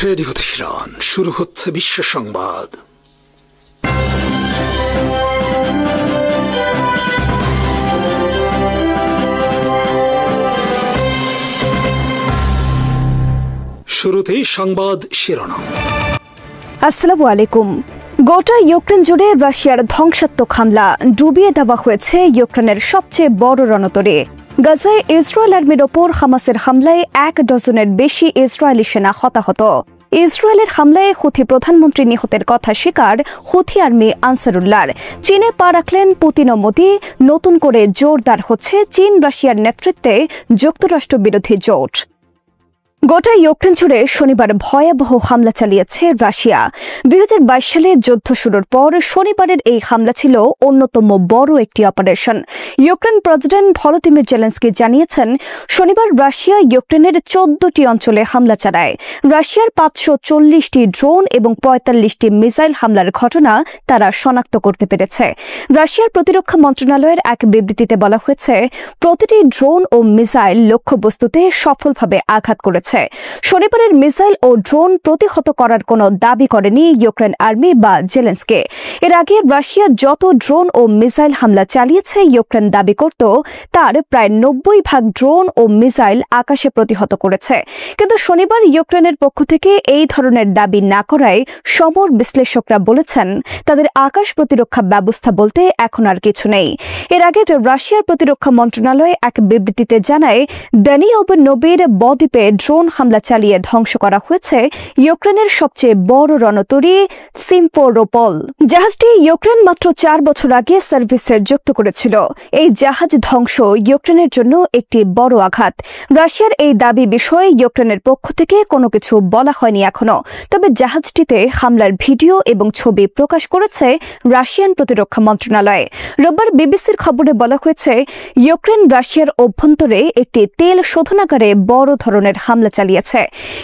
Radio Tehran, শুরু হচ্ছে বিশ্ব সংবাদ। শুরুতেই সংবাদ শিরোনাম। আসসালামু আলাইকুম। গোটা ইউক্রেন জুড়ে রাশিয়ার ধ্বংসাত্মক হামলা, ডুবিয়ে দেওয়া হয়েছে ইউক্রেনের সবচেয়ে বড় রণতরী। গাজায় ইসরায়েল আর্মির ওপর হামাসের হামলায় 1 ডজনের বেশি ইসরায়েলি সেনা হতাহত। ইসরায়েলের হামলায় হুথি প্রধানমন্ত্রী নিহতের কথা স্বীকার হুথি আর্মি আনসারুল্লাহর। চীনে পা রাখলেন পুতিন ও মোদি। নতুন করে জোরদার হচ্ছে চীন রাশিয়ার নেতৃত্বে যুক্তরাষ্ট্র বিরোধী জোট। গোটা ইউক্রেন জুড়ে শনিবার ভয়াবহ হামলা চালিয়েছে রাশিয়া। 2022 সালে যুদ্ধ শুরুর পর শনিবারের এই হামলা ছিল অন্যতম বড় একটি operation. Ukraine president Volodymyr Zelensky জানিয়েছেন, শনিবার রাশিয়া ইউক্রেনের 14টি অঞ্চলে হামলা চালায়। রাশিয়ার 540টি ড্রোন এবং 45টি মিসাইল হামলার ঘটনা তারা শনাক্ত করতে পেরেছে। রাশিয়ার প্রতিরক্ষা মন্ত্রণালয়ের এক বিবৃতিতে বলা হয়েছে, প্রতিটি ড্রোন ও মিসাইল লক্ষ্যবস্তুতে সফলভাবে আঘাত করেছে। শনিবারের মিসাইল ও ড্রোন প্রতিহত করার কোনো দাবি করেনি ইউক্রেন আর্মি বা জেলেনস্কি। এর আগে রাশিয়া যত ড্রোন ও মিসাইল হামলা চালিয়েছে ইউক্রেন দাবি করত তার প্রায় 90% ড্রোন ও মিসাইল আকাশে প্রতিহত করেছে। কিন্তু শনিবার ইউক্রেনের পক্ষ থেকে এই ধরনের দাবি না করায় সমর বিশ্লেষকরা বলেছেন, তাদের আকাশ প্রতিরক্ষা ব্যবস্থা বলতে এখন আর কিছু নেই। এর আগে রাশিয়ার প্রতিরক্ষা মন্ত্রণালয় এক বিবৃতিতে জানায়, দানিউব-নবির বদ্বীপে ড্রোন হামলা চালিয়ে ধ্বংস করা হয়েছে ইউক্রেনের সবচেয়ে বড় রণতরী সিম্ফেরোপল। জাহাজটি ইউক্রেন মাত্র 4 বছর আগে সার্ভিসে যুক্ত করেছিল। এই জাহাজ ধ্বংস ইউক্রেনের জন্য একটি বড় আঘাত। রাশিয়ার এই দাবি বিষয়ে ইউক্রেনের পক্ষ থেকে কোনো কিছু বলা হয়নি এখনো। তবে জাহাজটিতে হামলার ভিডিও এবং ছবি প্রকাশ করেছে রাশিয়ান প্রতিরক্ষা মন্ত্রণালয়। রোববার বিবিসির খবরে বলা হয়েছে, ইউক্রেন রাশিয়ার অভ্যন্তরে একটি তেল শোধনাগারে বড় ধরনের হামলা চালিয়েছে।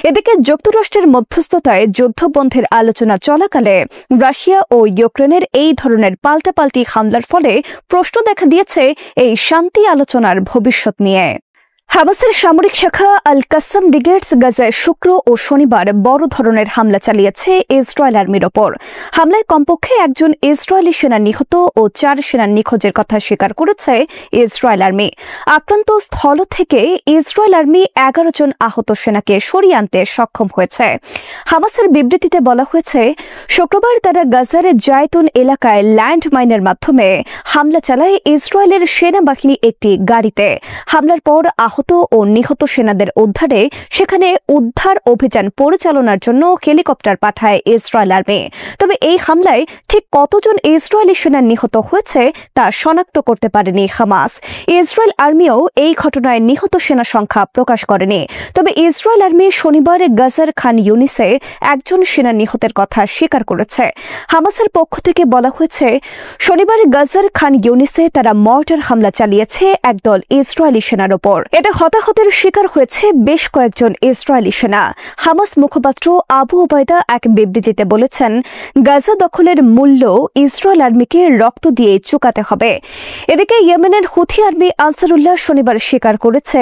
এদিকে যুক্তরাষ্ট্রের মধ্যস্থতায় যুদ্ধবন্ধের আলোচনা চলাকালে রাশিয়া ও ইউক্রেনের এই ধরনের পাল্টাপাল্টি হামলার ফলে প্রশ্ন দেখা দিয়েছে এই শান্তি আলোচনার ভবিষ্যৎ নিয়ে। হামাসের সামরিক শাখা আল কাসাম ব্রিগেডস গাজায় শুক্র ও শনিবার বড় ধরনের হামলা চালিয়েছে ইসরায়েল আর্মির ওপর। হামলায় কমপক্ষে একজন ইসরায়েলি সেনা নিহত ও 4 সেনা নিখোঁজের কথা স্বীকার করেছে ইসরায়েল আর্মি। আক্রান্ত স্থল থেকে ইসরায়েল আর্মি 11 জন আহত সেনাকে সরিয়ে আনতে সক্ষম হয়েছে। হামাসের বিবৃতিতে বলা হয়েছে, শুক্রবার তারা গাজার জায়তুন এলাকায় ল্যান্ড মাইনের মাধ্যমে হামলা চালায় ইসরায়েলের সেনাবাহিনী একটি গাড়িতে। হামলার পর আহত ও নিহত সেনাদের উদ্ধারে সেখানে উদ্ধার অভিযান পরিচালনার জন্য হেলিকপ্টার পাঠায় ইসরায়েল আর্মি। তবে এই হামলায় ঠিক কতজন ইসরায়েলি সেনা নিহত হয়েছে তা শনাক্ত করতে পারেনি হামাস। ইসরায়েল আর্মিও এই ঘটনায় নিহত সেনা সংখ্যা প্রকাশ করেনি। তবে ইসরায়েল আর্মি শনিবার গাজার খান ইউনিসে একজন সেনা নিহতের কথা স্বীকার করেছে। হামাসের পক্ষ থেকে বলা হয়েছে, শনিবার গাজার খান ইউনিসে তারা মর্টার হামলা চালিয়েছে একদল ইসরায়েলি সেনার ওপর। এটা হতাহতের শিকার হয়েছে বেশ কয়েকজন ইসরায়েলি সেনা। হামাস মুখপাত্র আবু ওবায়দা এক বিবৃতিতে বলেছেন, গাজা দখলের মূল্য ইসরায়েল আর্মিকে রক্ত দিয়ে চুকাতে হবে। এদিকে ইয়েমেনের হুথি আর্মি আনসারুল্লাহ শনিবার স্বীকার করেছে,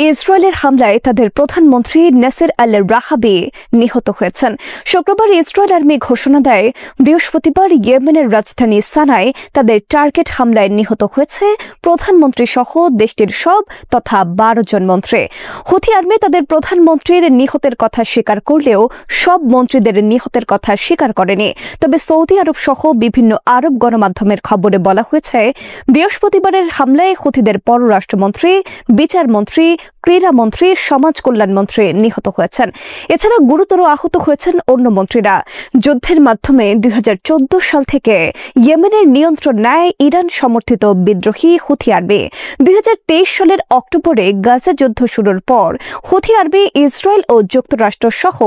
ইসরায়েলের হামলায় তাদের প্রধানমন্ত্রী নাসের আল রাহাবি নিহত হয়েছেন। শুক্রবার ইসরায়েল আর্মি ঘোষণা দেয়, বৃহস্পতিবার ইয়েমেনের রাজধানী সানায় তাদের টার্গেট হামলায় নিহত হয়েছে প্রধানমন্ত্রী সহ দেশটির সব তথা 12 জন মন্ত্রী। হুথি আর্মি তাদের প্রধানমন্ত্রীর নিহতের কথা স্বীকার করলেও সব মন্ত্রীদের নিহতের কথা স্বীকার করেনি। তবে সৌদি আরব সহ বিভিন্ন আরব গণমাধ্যমের খবরে বলা হয়েছে, বৃহস্পতিবারের হামলায় হুথিদের পররাষ্ট্রমন্ত্রী, বিচারমন্ত্রী, ক্রীড়ামন্ত্রী, সমাজ কল্যাণমন্ত্রী নিহত হয়েছেন। এছাড়া গুরুতর আহত হয়েছেন অন্য মন্ত্রীরা। যুদ্ধের মাধ্যমে 2014 সাল থেকে ইয়েমেনের নিয়ন্ত্রণ নেয় ইরান সমর্থিত বিদ্রোহী হুথি আর্মি। 2023 সালের অক্টোবরে গাজা যুদ্ধ শুরুর পর হুথি আর্মি ইসরায়েল ও যুক্তরাষ্ট্র সহ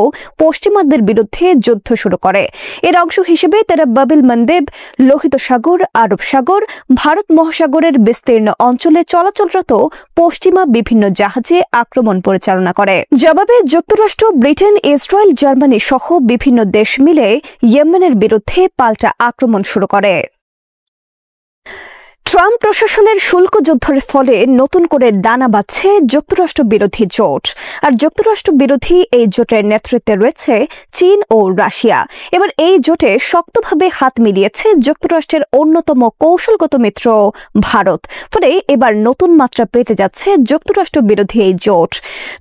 পশ্চিমাদের বিরুদ্ধে যুদ্ধ শুরু করে। এর অংশ হিসেবে তারা বাবিল মানদেব, লোহিত সাগর, আরব সাগর, ভারত মহাসাগরের বিস্তীর্ণ অঞ্চলে চলাচলরত পশ্চিমা বিভিন্ন জাহাজে আক্রমণ পরিচালনা করে। জবাবে যুক্তরাষ্ট্র, ব্রিটেন, ইসরায়েল, জার্মানি সহ বিভিন্ন দেশ মিলে ইয়েমেনের বিরুদ্ধে পাল্টা আক্রমণ শুরু করে। ট্রাম্প প্রশাসনের শুল্ক যুদ্ধের ফলে নতুন করে দানা বাঁধছে যুক্তরাষ্ট্র বিরোধী জোট। আর যুক্তরাষ্ট্র বিরোধী এই জোটের নেতৃত্বে রয়েছে চীন ও রাশিয়া। এবার এই জোটে শক্তভাবে হাত মিলিয়েছে যুক্তরাষ্ট্রের অন্যতম কৌশলগত মিত্র ভারত। ফলে এবার নতুন মাত্রা পেতে যাচ্ছে যুক্তরাষ্ট্র বিরোধী এই জোট।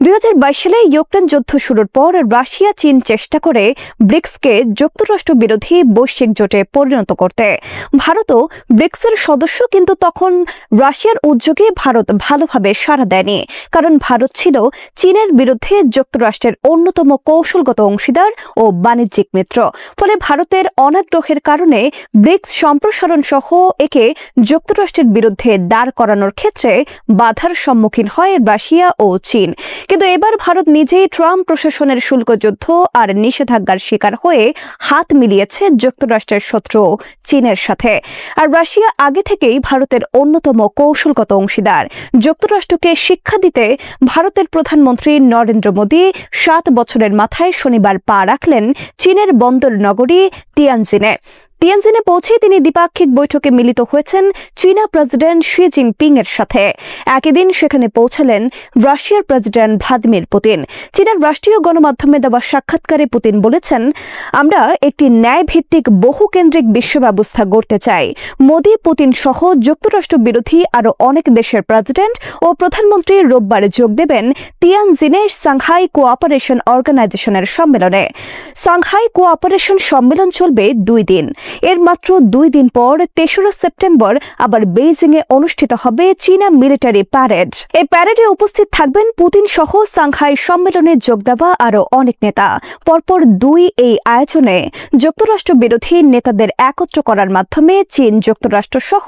2022 সালে ইউক্রেন যুদ্ধ শুরুর পর রাশিয়া চীন চেষ্টা করে ব্রিক্সকে যুক্তরাষ্ট্র বিরোধী বৈশ্বিক জোটে পরিণত করতে। ভারতও ব্রিক্সের সদস্য, কিন্তু তখন রাশিয়ার উদ্যোগে ভারত ভালোভাবে সাড়া দেয়নি, কারণ ভারত ছিল চীনের বিরুদ্ধে যুক্তরাষ্ট্রের অন্যতম কৌশলগত অংশীদার ও বাণিজ্যিক মিত্র। ফলে ভারতের অনাগ্রহের কারণে ব্রিক্স সম্প্রসারণ সহ একে যুক্তরাষ্ট্রের বিরুদ্ধে দাঁড় করানোর ক্ষেত্রে বাধার সম্মুখীন হয় রাশিয়া ও চীন। কিন্তু এবার ভারত নিজেই ট্রাম্প প্রশাসনের শুল্ক যুদ্ধ আর নিষেধাজ্ঞার শিকার হয়ে হাত মিলিয়েছে যুক্তরাষ্ট্রের শত্রু চীনের সাথে। আর রাশিয়া আগে থেকেই ভারতের অন্যতম কৌশলগত অংশীদার। যুক্তরাষ্ট্রকে শিক্ষা দিতে ভারতের প্রধানমন্ত্রী নরেন্দ্র মোদী 7 বছরের মাথায় শনিবার পা রাখলেন চীনের বন্দর নগরী তিয়ানজিনে। তিয়ানজিনে পৌঁছে তিনি দ্বিপাক্ষিক বৈঠকে মিলিত হয়েছেন চীনা প্রেসিডেন্ট শি জিনপিং এর সাথে। একই দিন সেখানে পৌঁছালেন রাশিয়ার প্রেসিডেন্ট ভ্লাদিমির পুতিন। চীনের রাষ্ট্রীয় গণমাধ্যমে দেওয়া সাক্ষাৎকারে পুতিন বলেছেন, আমরা একটি ন্যায়ভিত্তিক বহুকেন্দ্রিক বিশ্ব ব্যবস্থা গড়তে চাই। মোদী, পুতিন সহ যুক্তরাষ্ট্র বিরোধী আরও অনেক দেশের প্রেসিডেন্ট ও প্রধানমন্ত্রী রোববার যোগ দেবেন তিয়ানজিনে সাংহাই কোঅপারেশন অর্গানাইজেশনের সম্মেলনে। সাংহাই কোঅপারেশন সম্মেলন চলবে 2 দিন। এর মাত্র 2 দিন পর 23 সেপ্টেম্বর আবার বেইজিংয়ে অনুষ্ঠিত হবে চীনা মিলিটারি প্যারেড। এই প্যারেডে উপস্থিত থাকবেন পুতিন সহ সাংহাই সম্মেলনে যোগ দেওয়া আরও অনেক নেতা। পরপর 2 এই আয়োজনে যুক্তরাষ্ট্র বিরোধী নেতাদের একত্র করার মাধ্যমে চীন যুক্তরাষ্ট্র সহ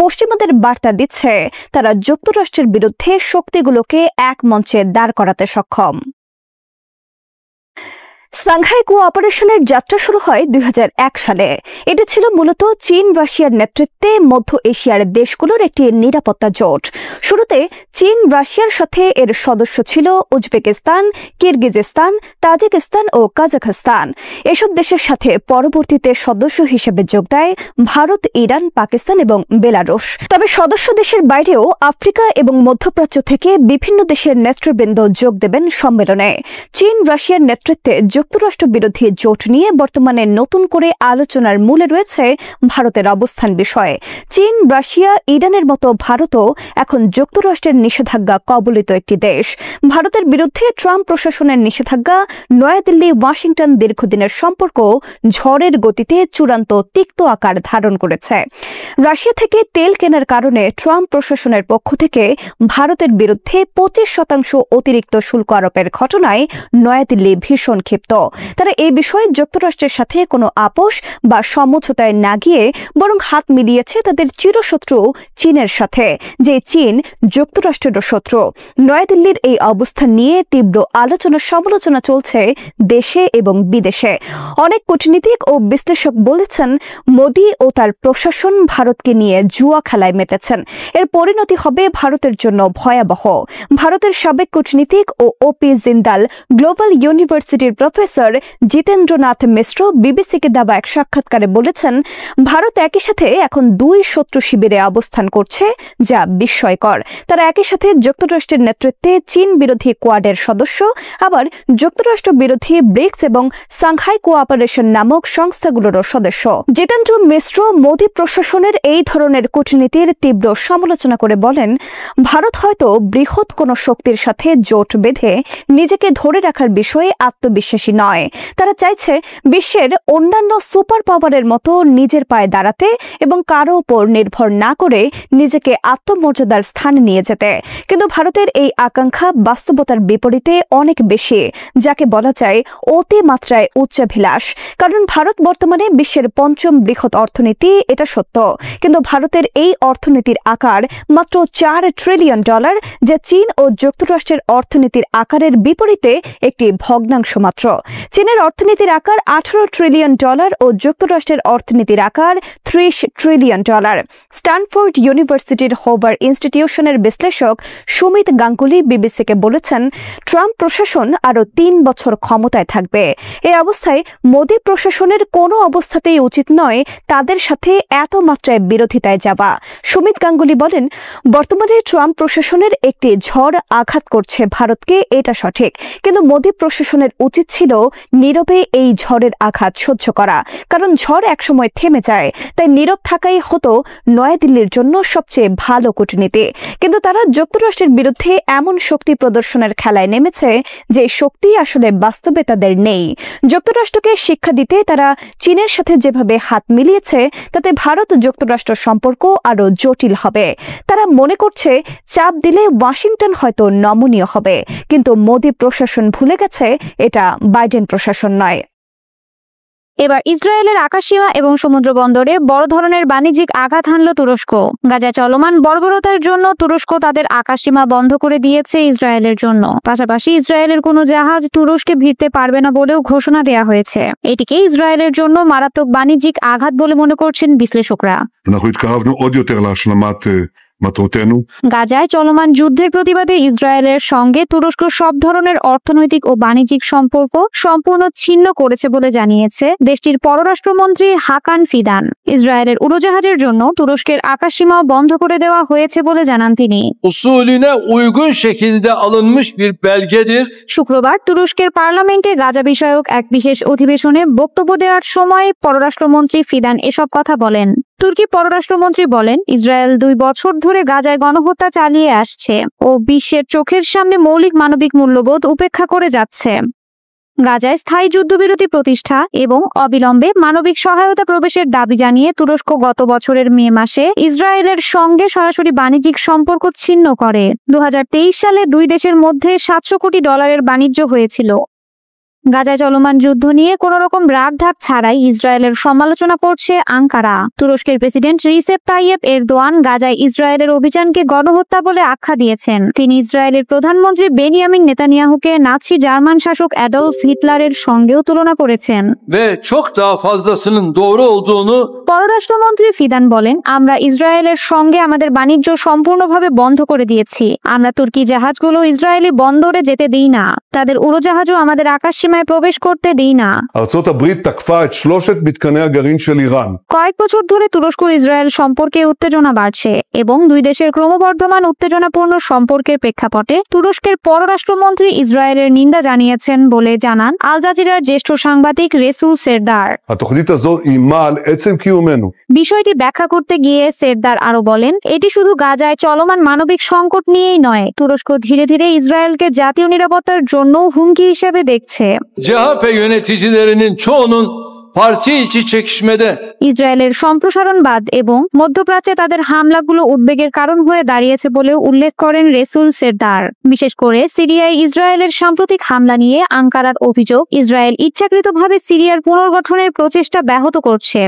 পশ্চিমাদের বার্তা দিচ্ছে তারা যুক্তরাষ্ট্রের বিরুদ্ধে শক্তিগুলোকে এক মঞ্চে দাঁড় করাতে সক্ষম। সাংহাই কোঅপারেশনের যাত্রা শুরু হয় 2001 সালে। এটি ছিল মূলত চীন রাশিয়ার নেতৃত্বে মধ্য এশিয়ার দেশগুলোর একটি নিরাপত্তা জোট। শুরুতে চীন রাশিয়ার সাথে এর সদস্য ছিল উজবেকিস্তান, কিরগিজস্তান, তাজিকিস্তান ও কাজাখস্তান। এসব দেশের সাথে পরবর্তীতে সদস্য হিসেবে যোগ দেয় ভারত, ইরান, পাকিস্তান এবং বেলারুশ। তবে সদস্য দেশের বাইরেও আফ্রিকা এবং মধ্যপ্রাচ্য থেকে বিভিন্ন দেশের নেতৃবৃন্দ যোগ দেবেন সম্মেলনে। চীন রাশিয়ার নেতৃত্বে যুক্তরাষ্ট্র বিরোধী জোট নিয়ে বর্তমানে নতুন করে আলোচনার মূলে রয়েছে ভারতের অবস্থান বিষয়ে। চীন, রাশিয়া, ইরানের মতো ভারতও এখন যুক্তরাষ্ট্রের নিষেধাজ্ঞা কবলিত একটি দেশ। ভারতের বিরুদ্ধে ট্রাম্প প্রশাসনের নিষেধাজ্ঞা, নয়াদিল্লি ওয়াশিংটন দীর্ঘদিনের সম্পর্ক ঝড়ের গতিতে চূড়ান্ত তিক্ত আকার ধারণ করেছে। রাশিয়া থেকে তেল কেনার কারণে ট্রাম্প প্রশাসনের পক্ষ থেকে ভারতের বিরুদ্ধে 25% অতিরিক্ত শুল্ক আরোপের ঘটনায় নয়াদিল্লি ভীষণ ক্ষিপ্ত। তারা এই বিষয়ে যুক্তরাষ্ট্রের সাথে কোনো আপোষ বা সমঝোতায় না গিয়ে বরং হাত মিলিয়েছে তাদের চিরশত্রু চীনের সাথে, যে চীন যুক্তরাষ্ট্রের শত্রু। নয়াদিল্লির এই অবস্থান নিয়ে তীব্র আলোচনা সমালোচনা চলছে দেশে এবং বিদেশে। অনেক কূটনীতিক ও বিশ্লেষক বলেছেন, মোদী ও তার প্রশাসন ভারতকে নিয়ে জুয়া খেলায় মেতেছেন। এর পরিণতি হবে ভারতের জন্য ভয়াবহ। ভারতের সাবেক কূটনীতিক ও ওপি জিন্দাল গ্লোবাল ইউনিভার্সিটির প্রফেসর জিতেন্দ্রনাথ মিশ্র বিবিসিকে দেওয়া এক সাক্ষাৎকারে বলেছেন, ভারত একই সাথে এখন 2 শত্রু শিবিরে অবস্থান করছে, যা বিস্ময়কর। তারা একই সাথে যুক্তরাষ্ট্রের নেতৃত্বে চীন বিরোধী কোয়াডের সদস্য, আবার যুক্তরাষ্ট্র বিরোধী ব্রিক্স এবং সাংহাই কোঅপারেশন নামক সংস্থাগুলোরও সদস্য। জিতেন্দ্র মিশ্র মোদী প্রশাসনের এই ধরনের কূটনীতির তীব্র সমালোচনা করে বলেন, ভারত হয়তো বৃহৎ কোনো শক্তির সাথে জোট বেঁধে নিজেকে ধরে রাখার বিষয়ে আত্মবিশ্বাসী নয়। তারা চাইছে বিশ্বের অন্যান্য সুপার পাওয়ারের মতো নিজের পায়ে দাঁড়াতে এবং কারো উপর নির্ভর না করে নিজেকে আত্মমর্যাদার স্থানে নিয়ে যেতে। কিন্তু ভারতের এই আকাঙ্ক্ষা বাস্তবতার বিপরীতে অনেক বেশি, যাকে বলা যায় অতিমাত্রায় উচ্চাভিলাষ। কারণ ভারত বর্তমানে বিশ্বের 5ম বৃহৎ অর্থনীতি, এটা সত্য, কিন্তু ভারতের এই অর্থনীতির আকার মাত্র $4 ট্রিলিয়ন, যা চীন ও যুক্তরাষ্ট্রের অর্থনীতির আকারের বিপরীতে একটি ভগ্নাংশ মাত্র। চীনের অর্থনীতির আকার $18 ট্রিলিয়ন ও যুক্তরাষ্ট্রের অর্থনীতির আকার $30 ট্রিলিয়ন। স্ট্যানফোর্ড ইউনিভার্সিটির হোভার ইনস্টিটিউশনের বিশ্লেষক সুমিত গাঙ্গুলি বিবিসিকে বলেছেন, ট্রাম্প প্রশাসন আরও 3 বছর ক্ষমতায় থাকবে। এই অবস্থায় মোদি প্রশাসনের কোনো অবস্থাতেই উচিত নয় তাদের সাথে এত মাত্রায় বিরোধিতায় যাওয়া। সুমিত গাঙ্গুলি বলেন, বর্তমানে ট্রাম্প প্রশাসনের একটি ঝড় আঘাত করছে ভারতকে, এটা সঠিক, কিন্তু মোদি প্রশাসনের উচিত ছিল নীরবে এই ঝড়ের আঘাত সহ্য করা, কারণ ঝড় একসময় থেমে যায়। তাই নীরব থাকাই হতো নয়াদিল্লির জন্য সবচেয়ে ভালো কূটনীতি। কিন্তু তারা যুক্তরাষ্ট্রের বিরুদ্ধে এমন শক্তি প্রদর্শনের খেলায় নেমেছে যে শক্তি আসলে বাস্তবে তাদের নেই। যুক্তরাষ্ট্রকে শিক্ষা দিতে তারা চীনের সাথে যেভাবে হাত মিলিয়েছে তাতে ভারত যুক্তরাষ্ট্র সম্পর্ক আরও জটিল হবে। তারা মনে করছে চাপ দিলে ওয়াশিংটন হয়তো নমনীয় হবে, কিন্তু মোদি প্রশাসন ভুলে গেছে এটা বাইডেন প্রশাসন নয়। এবার ইসরায়েলের আকাশসীমা এবং সমুদ্র বন্দরে বড় ধরনের বাণিজ্যিক আঘাত হানল তুরস্ক। গাজায় চলমান বর্বরতার জন্য তুরস্ক তাদের আকাশসীমা বন্ধ করে দিয়েছে ইসরায়েলের জন্য। পাশাপাশি ইসরায়েলের কোনো জাহাজ তুরস্কে ভিড়তে পারবে না বলেও ঘোষণা দেওয়া হয়েছে। এটিকে ইসরায়েলের জন্য মারাত্মক বাণিজ্যিক আঘাত বলে মনে করছেন বিশ্লেষকরা। গাজায় চলমান যুদ্ধের প্রতিবাদে ইসরায়েলের সঙ্গে তুরস্ক সব ধরনের অর্থনৈতিক ও বাণিজ্যিক সম্পর্ক সম্পূর্ণ ছিন্ন করেছে বলে জানিয়েছে দেশটির পররাষ্ট্রমন্ত্রী হাকান ফিদান। ইসরায়েলের উড়োজাহাজের জন্য তুরস্কের আকাশসীমাও বন্ধ করে দেওয়া হয়েছে বলে জানান তিনি। শুক্রবার তুরস্কের পার্লামেন্টে গাজা বিষয়ক এক বিশেষ অধিবেশনে বক্তব্য দেওয়ার সময় পররাষ্ট্রমন্ত্রী ফিদান এসব কথা বলেন। তুর্কি পররাষ্ট্রমন্ত্রী বলেন, ইসরায়েল 2 বছর ধরে গাজায় গণহত্যা চালিয়ে আসছে ও বিশ্বের চোখের সামনে মৌলিক মানবিক মূল্যবোধ উপেক্ষা করে যাচ্ছে। গাজায় স্থায়ী যুদ্ধবিরতি প্রতিষ্ঠা এবং অবিলম্বে মানবিক সহায়তা প্রবেশের দাবি জানিয়ে তুরস্ক গত বছরের মে মাসে ইসরায়েলের সঙ্গে সরাসরি বাণিজ্যিক সম্পর্ক ছিন্ন করে। 2023 সালে 2 দেশের মধ্যে $700 কোটি বাণিজ্য হয়েছিল। গাজায় চলমান যুদ্ধ নিয়ে কোন রকম রাগঢাক ছাড়াই ইসরায়েলের সমালোচনা করছে আঙ্কারা। তুরস্কের প্রেসিডেন্ট রিসেপ তাইয়েপ এরদোয়ান গাজায় ইসরায়েলের অভিযানকে গণহত্যা বলে আখ্যা দিয়েছেন। তিনি ইসরায়েলের প্রধানমন্ত্রী বেনিয়ামিন নেতানিয়াহুকে নাৎসি জার্মান শাসক অ্যাডলফ হিটলারের সঙ্গেও তুলনা করেছেন। পররাষ্ট্রমন্ত্রী ফিদান বলেন, আমরা ইসরায়েলের সঙ্গে আমাদের বাণিজ্য সম্পূর্ণভাবে বন্ধ করে দিয়েছি। আমরা তুর্কি জাহাজগুলো ইসরায়েলি বন্দরে যেতে দিই না, তাদের উড়োজাহাজও আমাদের আকাশসীমায় প্রবেশ করতে দিই না। কয়েক বছর ধরে তুরস্ক ইসরায়েল সম্পর্কে উত্তেজনা বাড়ছে এবং 2 দেশের ক্রমবর্ধমান উত্তেজনাপূর্ণ সম্পর্কের প্রেক্ষাপটে তুরস্কের পররাষ্ট্রমন্ত্রী ইসরায়েলের নিন্দা জানিয়েছেন বলে জানান আল জাজিরার জ্যেষ্ঠ সাংবাদিক রেসুল সেরদার। বিষয়টি ব্যাখ্যা করতে গিয়ে সেরদার আরো বলেন, এটি শুধু গাজায় চলমান মানবিক সংকট নিয়েই নয়, তুরস্ক ধীরে ধীরে ইসরায়েলকে জাতীয় নিরাপত্তার জন্য হুমকি হিসেবে দেখছে। ইসরায়েলের সম্প্রসারণবাদ এবং মধ্যপ্রাচ্যে তাদের হামলাগুলো উদ্বেগের কারণ হয়ে দাঁড়িয়েছে বলেও উল্লেখ করেন রেসুল সেরদার। বিশেষ করে সিরিয়ায় ইসরায়েলের সাম্প্রতিক হামলা নিয়ে আঙ্কারার অভিযোগ, ইসরায়েল ইচ্ছাকৃতভাবে সিরিয়ার পুনর্গঠনের প্রচেষ্টা ব্যাহত করছে।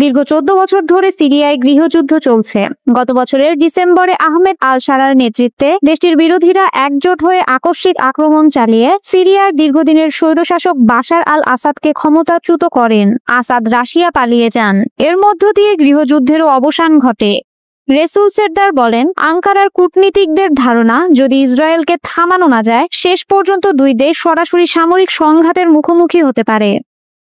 দীর্ঘ 14 বছর ধরে সিরিয়ায় গৃহযুদ্ধ চলছে। গত বছরের ডিসেম্বরে আহমেদ আল শারার নেতৃত্বে দেশটির বিরোধীরা একজোট হয়ে আকস্মিক আক্রমণ চালিয়ে সিরিয়ার দীর্ঘদিনের স্বৈরশাসক বাশার আল আসাদকে ক্ষমতাচ্যুত করেন। আসাদ রাশিয়া পালিয়ে যান। এর মধ্য দিয়ে গৃহযুদ্ধেরও অবসান ঘটে। রেসুল সেরদার বলেন, আঙ্কারার কূটনীতিকদের ধারণা, যদি ইসরায়েলকে থামানো না যায়, শেষ পর্যন্ত 2 দেশ সরাসরি সামরিক সংঘাতের মুখোমুখি হতে পারে।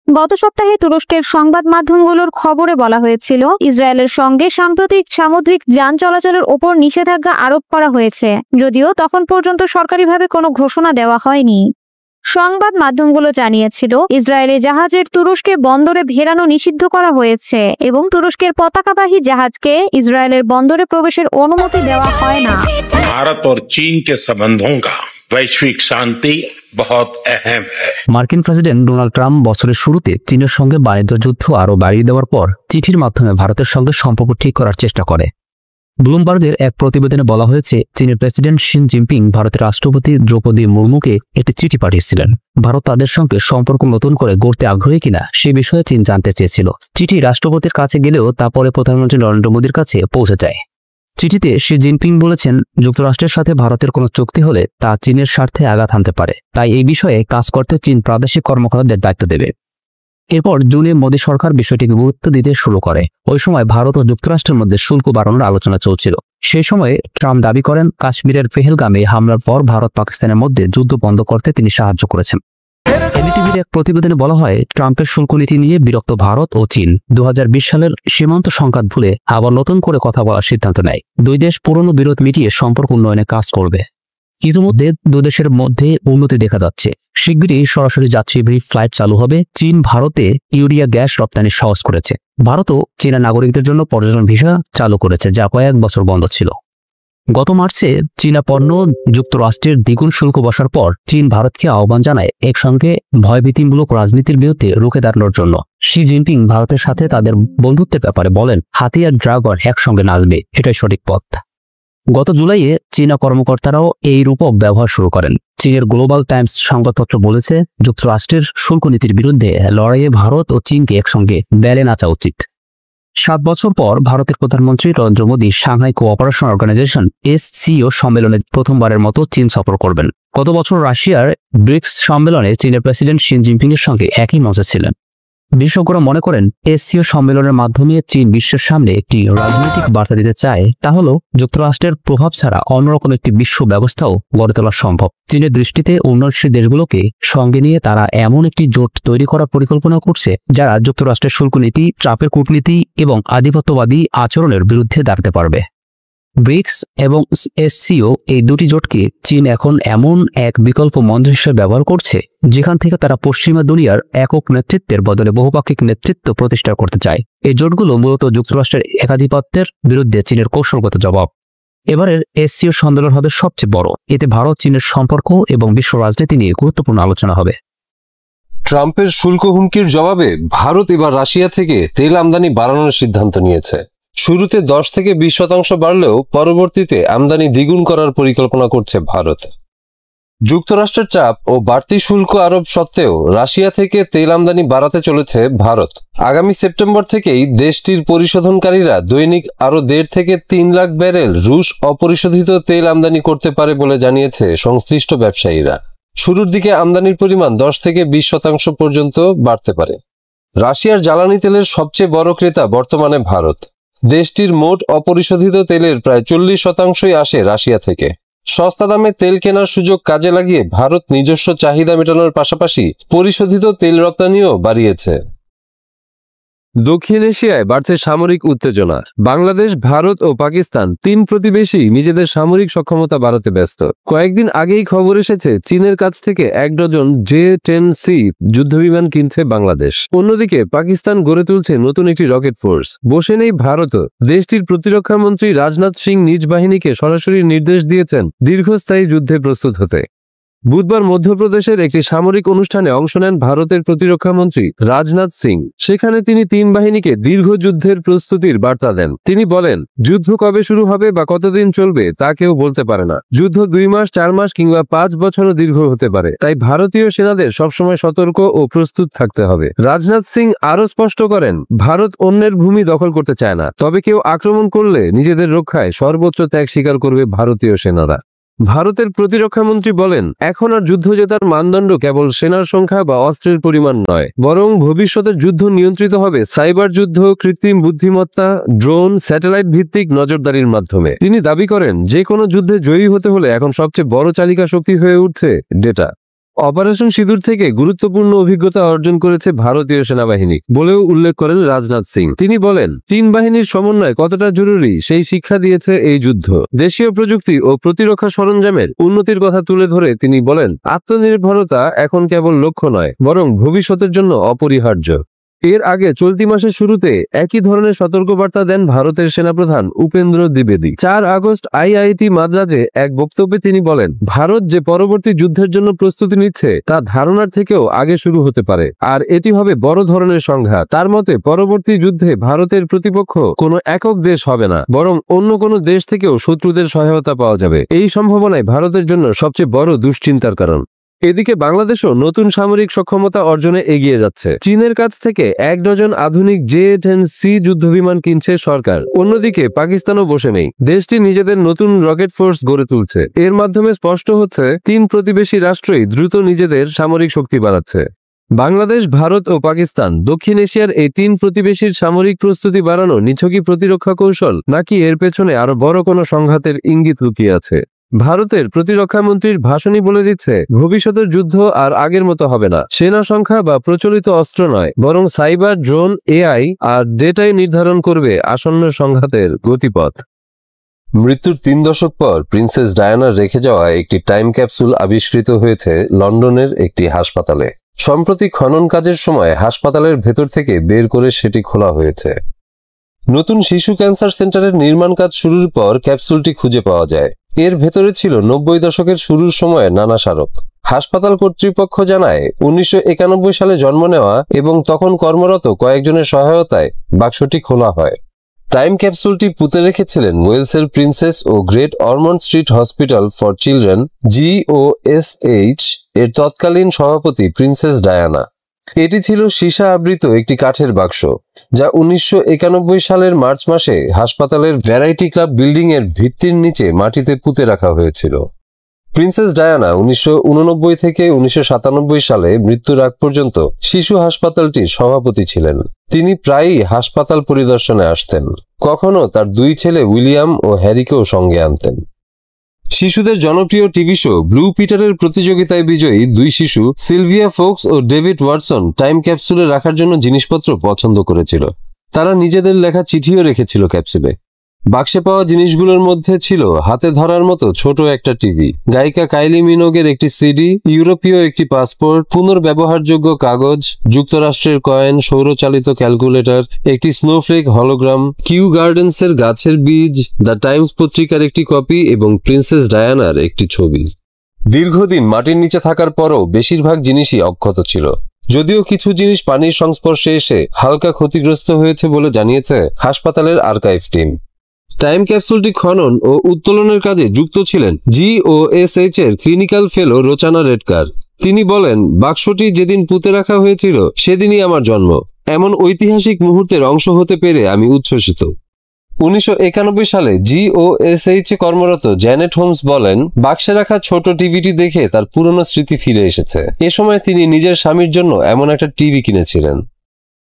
গত সপ্তাহে তুরস্কের সংবাদ মাধ্যমগুলোর খবরে বলা হয়েছিল, ইসরায়েলের সঙ্গে সাম্প্রতিক সামুদ্রিক যান চলাচলের ওপর নিষেধাজ্ঞা আরোপ করা হয়েছে, যদিও তখন পর্যন্ত সরকারিভাবে কোনো ঘোষণা দেওয়া হয়নি। সংবাদ মাধ্যমগুলো জানিয়েছিল, ইসরায়েলি জাহাজের তুরস্কে বন্দরে ভেড়ানো নিষিদ্ধ করা হয়েছে এবং তুরস্কের পতাকাবাহী জাহাজকে ইসরায়েলের বন্দরে প্রবেশের অনুমতি দেওয়া হয় না। ভারত और चीन के संबंधों का वैश्विक शांति बहुत अहम है। মার্কিন প্রেসিডেন্ট ডোনাল্ড ট্রাম্প বছরের শুরুতে চীনের সঙ্গে বাণিজ্য যুদ্ধ আরও বাড়িয়ে দেওয়ার পর চিঠির মাধ্যমে ভারতের সঙ্গে সম্পর্ক ঠিক করার চেষ্টা করে। ব্লুমবার্গের এক প্রতিবেদনে বলা হয়েছে, চীনের প্রেসিডেন্ট শি জিনপিং ভারতের রাষ্ট্রপতি দ্রৌপদী মুর্মুকে একটি চিঠি পাঠিয়েছিলেন। ভারত তাদের সঙ্গে সম্পর্ক নতুন করে গড়তে আগ্রহী কিনা সে বিষয়ে চীন জানতে চেয়েছিল। চিঠি রাষ্ট্রপতির কাছে গেলেও তা পরে প্রধানমন্ত্রী নরেন্দ্র মোদীর কাছে পৌঁছে যায়। চিঠিতে শি জিনপিং বলেছেন, যুক্তরাষ্ট্রের সাথে ভারতের কোনো চুক্তি হলে তা চীনের স্বার্থে আঘাত হানতে পারে, তাই এই বিষয়ে কাজ করতে চীন প্রাদেশিক কর্মকর্তাদের দায়িত্ব দেবে। এরপর জুনে মোদী সরকার বিষয়টিকে গুরুত্ব দিতে শুরু করে। ওই সময় ভারত ও যুক্তরাষ্ট্রের মধ্যে শুল্ক বাড়ানোর আলোচনা চলছিল। সেই সময়ে ট্রাম্প দাবি করেন, কাশ্মীরের পেহেলগামে হামলার পর ভারত পাকিস্তানের মধ্যে যুদ্ধ বন্ধ করতে তিনি সাহায্য করেছেন। এনডিটিভির এক প্রতিবেদনে বলা হয়, ট্রাম্পের শুল্ক নীতি নিয়ে বিরক্ত ভারত ও চীন 2020 সালের সীমান্ত সংঘাত ভুলে আবার নতুন করে কথা বলার সিদ্ধান্ত নেয়। দুই দেশ পুরনো বিরোধ মিটিয়ে সম্পর্ক উন্নয়নে কাজ করবে। ইতিমধ্যে দুই দেশের মধ্যে উন্নতি দেখা যাচ্ছে। শিগগিরই সরাসরি যাত্রীবাহী ফ্লাইট চালু হবে। চীন ভারতে ইউরিয়া গ্যাস রপ্তানি সহজ করেছে। ভারতও চীনা নাগরিকদের জন্য পর্যটন ভিসা চালু করেছে, যা কয়েক বছর বন্ধ ছিল। গত মার্চে চীনা পণ্য যুক্তরাষ্ট্রের দ্বিগুণ শুল্ক বসার পর চীন ভারতকে আহ্বান জানায় একসঙ্গে ভয়ভীতিমূলক রাজনীতির বিরুদ্ধে রুখে দাঁড়ানোর জন্য। শি জিনপিং ভারতের সাথে তাদের বন্ধুত্বের ব্যাপারে বলেন, হাতি আর ড্রাগন একসঙ্গে নাচবে, এটাই সঠিক পথ। গত জুলাইয়ে চীনা কর্মকর্তারাও এই রূপক ব্যবহার শুরু করেন। চীনের গ্লোবাল টাইমস সংবাদপত্র বলেছে, যুক্তরাষ্ট্রের শুল্ক নীতির বিরুদ্ধে লড়াইয়ে ভারত ও চীনকে একসঙ্গে ব্যালে নাচা উচিত। 7 বছর পর ভারতের প্রধানমন্ত্রী Narendra Modi Shanghai Cooperation Organisation SCO সম্মেলনে প্রথমবারের মতো চীন সফর করবেন। গত বছর রাশিয়ার ব্রিক্স সম্মেলনে চীনের প্রেসিডেন্ট শি জিনপিং এর সঙ্গে একই মঞ্চে ছিলেন। বিশেষজ্ঞরা মনে করেন, SCO সম্মেলনের মাধ্যমে চীন বিশ্বের সামনে একটি রাজনৈতিক বার্তা দিতে চায়, তা হল যুক্তরাষ্ট্রের প্রভাব ছাড়া অন্যরকম একটি বিশ্ব ব্যবস্থাও গড়ে তোলা সম্ভব। চীনের দৃষ্টিতে উন্নয়নশীল দেশগুলোকে সঙ্গে নিয়ে তারা এমন একটি জোট তৈরি করার পরিকল্পনা করছে, যারা যুক্তরাষ্ট্রের শুল্ক নীতি, ট্রাম্পের কূটনীতি এবং আধিপত্যবাদী আচরণের বিরুদ্ধে দাঁড়াতে পারবে। ব্রিক্স এবং SCO এই দুটি জোটকে চীন এখন এমন এক বিকল্প মঞ্চ হিসেবে ব্যবহার করছে, যেখান থেকে তারা পশ্চিমা দুনিয়ার একক নেতৃত্বের বদলে বহুপাক্ষিক নেতৃত্ব প্রতিষ্ঠা করতে চায়। এই জোটগুলো মূলত যুক্তরাষ্ট্রের একাধিপত্যের বিরুদ্ধে চীনের কৌশলগত জবাব। এবারের SCO সম্মেলন হবে সবচেয়ে বড়। এতে ভারত চীনের সম্পর্ক এবং বিশ্ব রাজনীতি নিয়ে গুরুত্বপূর্ণ আলোচনা হবে। ট্রাম্পের শুল্ক হুমকির জবাবে ভারত এবার রাশিয়া থেকে তেল আমদানি বাড়ানোর সিদ্ধান্ত নিয়েছে। শুরুতে 10 থেকে 20% বাড়লেও পরবর্তীতে আমদানি দ্বিগুণ করার পরিকল্পনা করছে ভারত। যুক্তরাষ্ট্রের চাপ ও বাড়তি শুল্ক আরোপ সত্ত্বেও রাশিয়া থেকে তেল আমদানি বাড়াতে চলেছে ভারত। আগামী সেপ্টেম্বর থেকেই দেশটির পরিশোধনকারীরা দৈনিক আরও 1.5 থেকে 3 লাখ ব্যারেল রুশ অপরিশোধিত তেল আমদানি করতে পারে বলে জানিয়েছে সংশ্লিষ্ট ব্যবসায়ীরা। শুরুর দিকে আমদানির পরিমাণ 10 থেকে 20% পর্যন্ত বাড়তে পারে। রাশিয়ার জ্বালানি তেলের সবচেয়ে বড় ক্রেতা বর্তমানে ভারত। দেশটির মোট অপরিশোধিত তেলের প্রায় 40% আসে রাশিয়া থেকে। সস্তা দামে তেল কেনার সুযোগ কাজে লাগিয়ে ভারত নিজস্ব চাহিদা মেটানোর পাশাপাশি পরিশোধিত তেল রপ্তানিও বাড়িয়েছে। দক্ষিণ এশিয়ায় বাড়ছে সামরিক উত্তেজনা। বাংলাদেশ, ভারত ও পাকিস্তান 3 প্রতিবেশী নিজেদের সামরিক সক্ষমতা বাড়াতে ব্যস্ত। কয়েকদিন আগেই খবর এসেছে, চীনের কাছ থেকে 1 ডজন J-10C যুদ্ধবিমান কিনছে বাংলাদেশ। অন্যদিকে পাকিস্তান গড়ে তুলছে নতুন একটি রকেট ফোর্স। বসে নেই ভারতও। দেশটির প্রতিরক্ষা মন্ত্রী রাজনাথ সিং নিজ বাহিনীকে সরাসরি নির্দেশ দিয়েছেন দীর্ঘস্থায়ী যুদ্ধে প্রস্তুত হতে। বুধবার মধ্যপ্রদেশের একটি সামরিক অনুষ্ঠানে অংশ নেন ভারতের প্রতিরক্ষা মন্ত্রী রাজনাথ সিং। সেখানে তিনি 3 বাহিনীকে দীর্ঘ যুদ্ধের প্রস্তুতির বার্তা দেন। তিনি বলেন, যুদ্ধ কবে শুরু হবে বা কতদিন চলবে তা কেউ বলতে পারে না। যুদ্ধ 2 মাস, 4 মাস কিংবা 5 বছরও দীর্ঘ হতে পারে। তাই ভারতীয় সেনাদের সবসময় সতর্ক ও প্রস্তুত থাকতে হবে। রাজনাথ সিং আরও স্পষ্ট করেন, ভারত অন্যের ভূমি দখল করতে চায় না, তবে কেউ আক্রমণ করলে নিজেদের রক্ষায় সর্বোচ্চ ত্যাগ স্বীকার করবে ভারতীয় সেনারা। ভারতের প্রতিরক্ষা মন্ত্রী বলেন, এখন আর যুদ্ধ জেতার মানদণ্ড কেবল সেনার সংখ্যা বা অস্ত্রের পরিমাণ নয়, বরং ভবিষ্যতের যুদ্ধ নিয়ন্ত্রিত হবে সাইবার যুদ্ধ, কৃত্রিম বুদ্ধিমত্তা, ড্রোন, স্যাটেলাইট ভিত্তিক নজরদারির মাধ্যমে। তিনি দাবি করেন, যে কোনো যুদ্ধে জয়ী হতে হলে এখন সবচেয়ে বড় চালিকা শক্তি হয়ে উঠছে ডেটা। অপারেশন সিঁদুর থেকে গুরুত্বপূর্ণ অভিজ্ঞতা অর্জন করেছে ভারতীয় সেনাবাহিনী বলেও উল্লেখ করেন রাজনাথ সিং। তিনি বলেন, 3 বাহিনীর সমন্বয় কতটা জরুরি সেই শিক্ষা দিয়েছে এই যুদ্ধ। দেশীয় প্রযুক্তি ও প্রতিরক্ষা সরঞ্জামের উন্নতির কথা তুলে ধরে তিনি বলেন, আত্মনির্ভরতা এখন কেবল লক্ষ্য নয়, বরং ভবিষ্যতের জন্য অপরিহার্য। এর আগে চলতি মাসের শুরুতে একই ধরনের সতর্কবার্তা দেন ভারতের সেনাপ্রধান উপেন্দ্র দ্বিবেদী। 4 আগস্ট IIT মাদ্রাজে এক বক্তব্যে তিনি বলেন, ভারত যে পরবর্তী যুদ্ধের জন্য প্রস্তুতি নিচ্ছে তা ধারণার থেকেও আগে শুরু হতে পারে, আর এটি হবে বড় ধরনের সংঘাত। তার মতে, পরবর্তী যুদ্ধে ভারতের প্রতিপক্ষ কোনো একক দেশ হবে না, বরং অন্য কোনো দেশ থেকেও শত্রুদের সহায়তা পাওয়া যাবে। এই সম্ভাবনায় ভারতের জন্য সবচেয়ে বড় দুশ্চিন্তার কারণ। এদিকে বাংলাদেশও নতুন সামরিক সক্ষমতা অর্জনে এগিয়ে যাচ্ছে। চীনের কাছ থেকে 1 ডজন আধুনিক J-10C যুদ্ধবিমান কিনছে সরকার। অন্যদিকে পাকিস্তানও বসে নেই, দেশটি নিজেদের নতুন রকেট ফোর্স গড়ে তুলছে। এর মাধ্যমে স্পষ্ট হচ্ছে 3 প্রতিবেশী রাষ্ট্রই দ্রুত নিজেদের সামরিক শক্তি বাড়াচ্ছে। বাংলাদেশ, ভারত ও পাকিস্তান, দক্ষিণ এশিয়ার এই 3 প্রতিবেশীর সামরিক প্রস্তুতি বাড়ানো নিছকই প্রতিরক্ষা কৌশল, নাকি এর পেছনে আরো বড় কোনো সংঘাতের ইঙ্গিত লুকিয়ে আছে? ভারতের প্রতিরক্ষা মন্ত্রীর ভাষণই বলে দিচ্ছে, ভবিষ্যতের যুদ্ধ আর আগের মতো হবে না। সেনা সংখ্যা বা প্রচলিত অস্ত্র নয়, বরং সাইবার, ড্রোন, AI আর ডেটাই নির্ধারণ করবে আসন্ন সংঘাতের গতিপথ। মৃত্যুর 3 দশক পর প্রিন্সেস ডায়ানার রেখে যাওয়া একটি টাইম ক্যাপসুল আবিষ্কৃত হয়েছে লন্ডনের একটি হাসপাতালে। সম্প্রতি খনন কাজের সময় হাসপাতালের ভেতর থেকে বের করে সেটি খোলা হয়েছে। নতুন শিশু ক্যান্সার সেন্টারের নির্মাণ কাজ শুরুর পর ক্যাপসুলটি খুঁজে পাওয়া যায়। এর ভেতরে ছিল 90 দশকের শুরুর সময়ে নানা স্মারক। হাসপাতাল কর্তৃপক্ষ জানায়, 1991 সালে জন্ম নেওয়া এবং তখন কর্মরত কয়েকজনের সহায়তায় বাক্সটি খোলা হয়। টাইম ক্যাপসুলটি পুঁতে রেখেছিলেন ওয়েলসের প্রিন্সেস ও Great Ormond Street Hospital for Children GOSH এর তৎকালীন সভাপতি প্রিন্সেস ডায়ানা। এটি ছিল সীসা আবৃত একটি কাঠের বাক্স, যা 1991 সালের মার্চ মাসে হাসপাতালের ভ্যারাইটি ক্লাব বিল্ডিং এর ভিত্তির নিচে মাটিতে পুঁতে রাখা হয়েছিল। প্রিন্সেস ডায়ানা 1989 থেকে 1997 সালে মৃত্যুর আগ পর্যন্ত শিশু হাসপাতালটির সভাপতি ছিলেন। তিনি প্রায়ই হাসপাতাল পরিদর্শনে আসতেন, কখনো তার 2 ছেলে উইলিয়াম ও হ্যারিকেও সঙ্গে আনতেন। শিশুদের জনপ্রিয় টিভি শো ব্লু পিটারের প্রতিযোগিতায় বিজয়ী 2 শিশু সিলভিয়া ফোক্স ও ডেভিড ওয়াটসন টাইম ক্যাপসুলে রাখার জন্য জিনিসপত্র পছন্দ করেছিল। তারা নিজেদের লেখা চিঠিও রেখেছিল ক্যাপসুলে। বাক্সে পাওয়া জিনিসগুলোর মধ্যে ছিল হাতে ধরার মতো ছোট একটা টিভি, গায়িকা কাইলি মিনোগের একটি সিডি, ইউরোপীয় একটি পাসপোর্ট, পুনর্ব্যবহারযোগ্য কাগজ, যুক্তরাষ্ট্রের কয়েন, সৌরচালিত ক্যালকুলেটর, একটি স্নোফ্লেক হলোগ্রাম, কিউ গার্ডেন্সের গাছের বীজ, দ্য টাইমস পত্রিকার একটি কপি এবং প্রিন্সেস ডায়ানার একটি ছবি। দীর্ঘদিন মাটির নিচে থাকার পরও বেশিরভাগ জিনিসই অক্ষত ছিল, যদিও কিছু জিনিস পানির সংস্পর্শে এসে হালকা ক্ষতিগ্রস্ত হয়েছে বলে জানিয়েছে হাসপাতালের আর্কাইভ টিম। টাইম ক্যাপসুলটি খনন ও উত্তোলনের কাজে যুক্ত ছিলেন GOSH এর ক্লিনিক্যাল ফেলো রোচানা রেডকার। তিনি বলেন, বাক্সটি যেদিন পুঁতে রাখা হয়েছিল সেদিনই আমার জন্ম। এমন ঐতিহাসিক মুহূর্তের অংশ হতে পেরে আমি উচ্ছ্বসিত। 1991 সালে GOSH কর্মরত জ্যানেট হোমস বলেন, বাক্সে রাখা ছোট টিভিটি দেখে তার পুরনো স্মৃতি ফিরে এসেছে। এ সময় তিনি নিজের স্বামীর জন্য এমন একটা টিভি কিনেছিলেন।